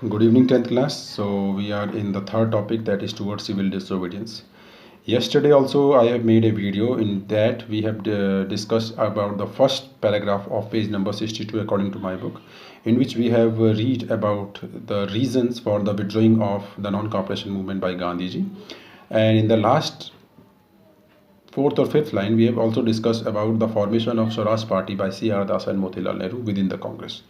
Good evening, 10th class. So, we are in the third topic, that is towards civil disobedience. Yesterday, also, I have made a video in that we have discussed about the first paragraph of page number 62 according to my book, in which we have read about the reasons for the withdrawing of the non-cooperation movement by Gandhiji. And in the last fourth or fifth line, we have also discussed about the formation of Swaraj Party by C.R. Das and Motilal Nehru within the Congress.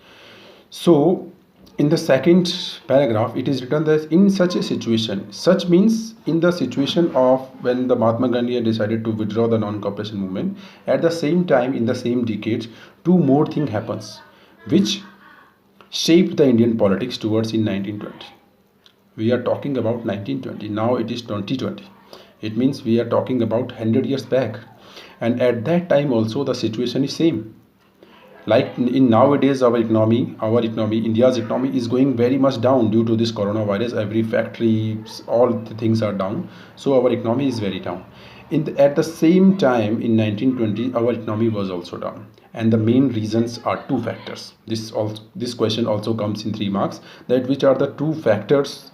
So, in the second paragraph, it is written that in such a situation, such means in the situation of when the Mahatma Gandhi had decided to withdraw the non-cooperation movement, at the same time, in the same decades, two more things happens, which shaped the Indian politics towards in 1920. We are talking about 1920. Now it is 2020. It means we are talking about 100 years back. And at that time also the situation is same. Like in nowadays our economy, India's economy is going very much down due to this coronavirus. Every factory, all the things are down. So our economy is very down. At the same time in 1920, our economy was also down. And the main reasons are two factors. This question also comes in 3 marks. That which are the two factors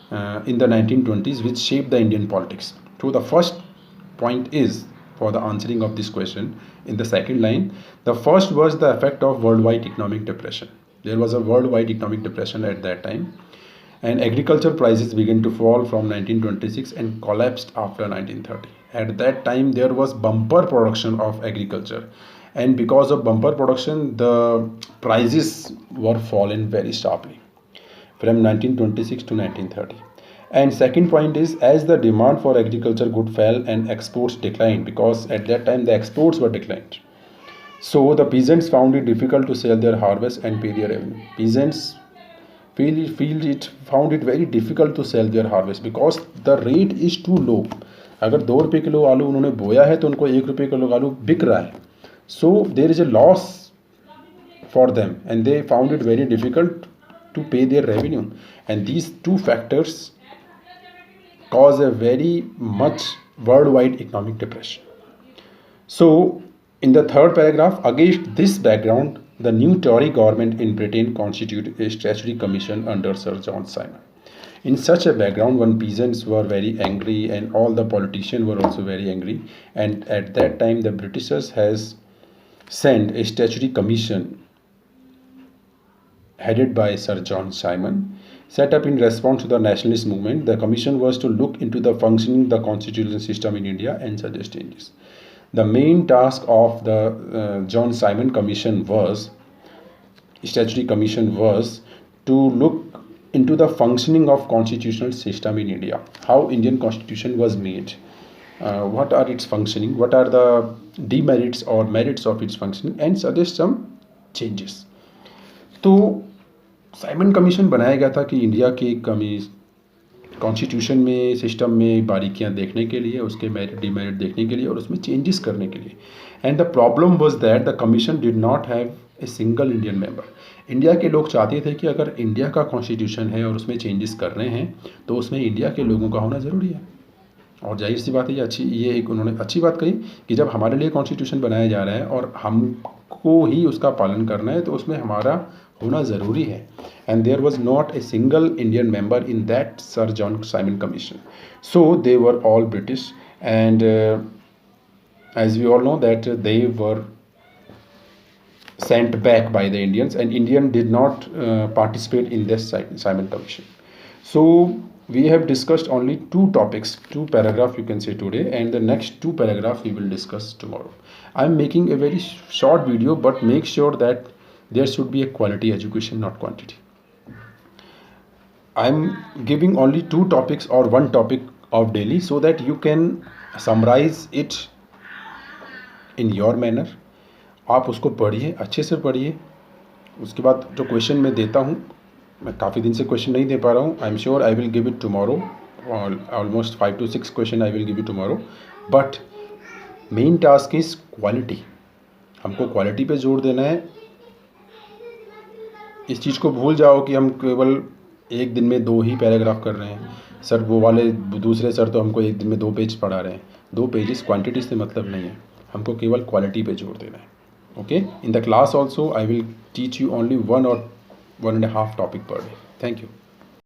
in the 1920s which shaped the Indian politics. So the first point is, for the answering of this question, in the second line, the first was the effect of worldwide economic depression. There was a worldwide economic depression at that time, and agriculture prices began to fall from 1926 and collapsed after 1930. At that time there was bumper production of agriculture, and because of bumper production the prices were fallen very sharply from 1926 to 1930. And second point is, as the demand for agriculture good fell and exports declined, because at that time the exports were declined. So the peasants found it difficult to sell their harvest and pay their revenue. Peasants found it very difficult to sell their harvest because the rate is too low. अगर 2 रुपये kilo आलू उन्होंने बोया है तो उनको 1 रुपये kilo आलू बिक रहा है. So there is a loss for them and they found it very difficult to pay their revenue. And these two factors cause a very much worldwide economic depression. So, in the third paragraph, against this background, the new Tory government in Britain constituted a statutory commission under Sir John Simon. In such a background, when peasants were very angry and all the politicians were also very angry, and at that time the Britishers has sent a statutory commission headed by Sir John Simon, set up in response to the nationalist movement. The commission was to look into the functioning of the constitutional system in India and suggest changes. The main task of the John Simon Commission was, statutory commission was, to look into the functioning of constitutional system in India, how Indian constitution was made, what are its functioning, what are the demerits or merits of its functioning, and suggest some changes. तो Simon commission बनाया गया था कि India के constitution में, system में बारीकियां देखने के लिए, उसके मेरिट डिमेरिट देखने के लिए और उसमें चेंजेस करने के लिए. And the problem was that the commission did not have a single Indian member. India के लोग चाहते थे कि अगर इंडिया का कॉन्स्टिट्यूशन है और उसमें चेंजेस कर रहे हैं तो उसमें इंडिया के लोगों का होना ज़रूरी है. और जाहिर सी बात है, ये एक उन्होंने अच्छी बात कही कि जब हमारे लिए कॉन्स्टिट्यूशन बनाया जा रहा है और हमको ही उसका पालन करना है तो उसमें हमारा होना ज़रूरी है. And there was not a single Indian member in that Sir John Simon Commission. So they were all British, and as we all know that they were sent back by the Indians, and Indian did not participate in this Simon Commission. So we have discussed only two topics, two paragraphs you can say today, and the next two paragraphs we will discuss tomorrow. I am making a very short video, but make sure that there should be a quality education, not quantity. I am giving only two topics or one topic of daily so that you can summarize it in your manner. आप उसको पढ़िए, अच्छे से पढ़िए. उसके बाद जो question मैं देता हूँ, मैं काफ़ी दिन से क्वेश्चन नहीं दे पा रहा हूँ. I am sure I will give it tomorrow. Almost 5 to 6 question I will give it tomorrow. But main task is quality. हमको क्वालिटी पे जोर देना है. इस चीज़ को भूल जाओ कि हम केवल एक दिन में 2 ही पैराग्राफ कर रहे हैं. सर वो वाले दूसरे सर तो हमको एक दिन में 2 पेज पढ़ा रहे हैं. 2 पेजेस क्वांटिटी से मतलब नहीं है, हमको केवल क्वालिटी पे जोर देना है. Okay, in the class also I will teach you only 1 or 1.5 topic per day. Thank you.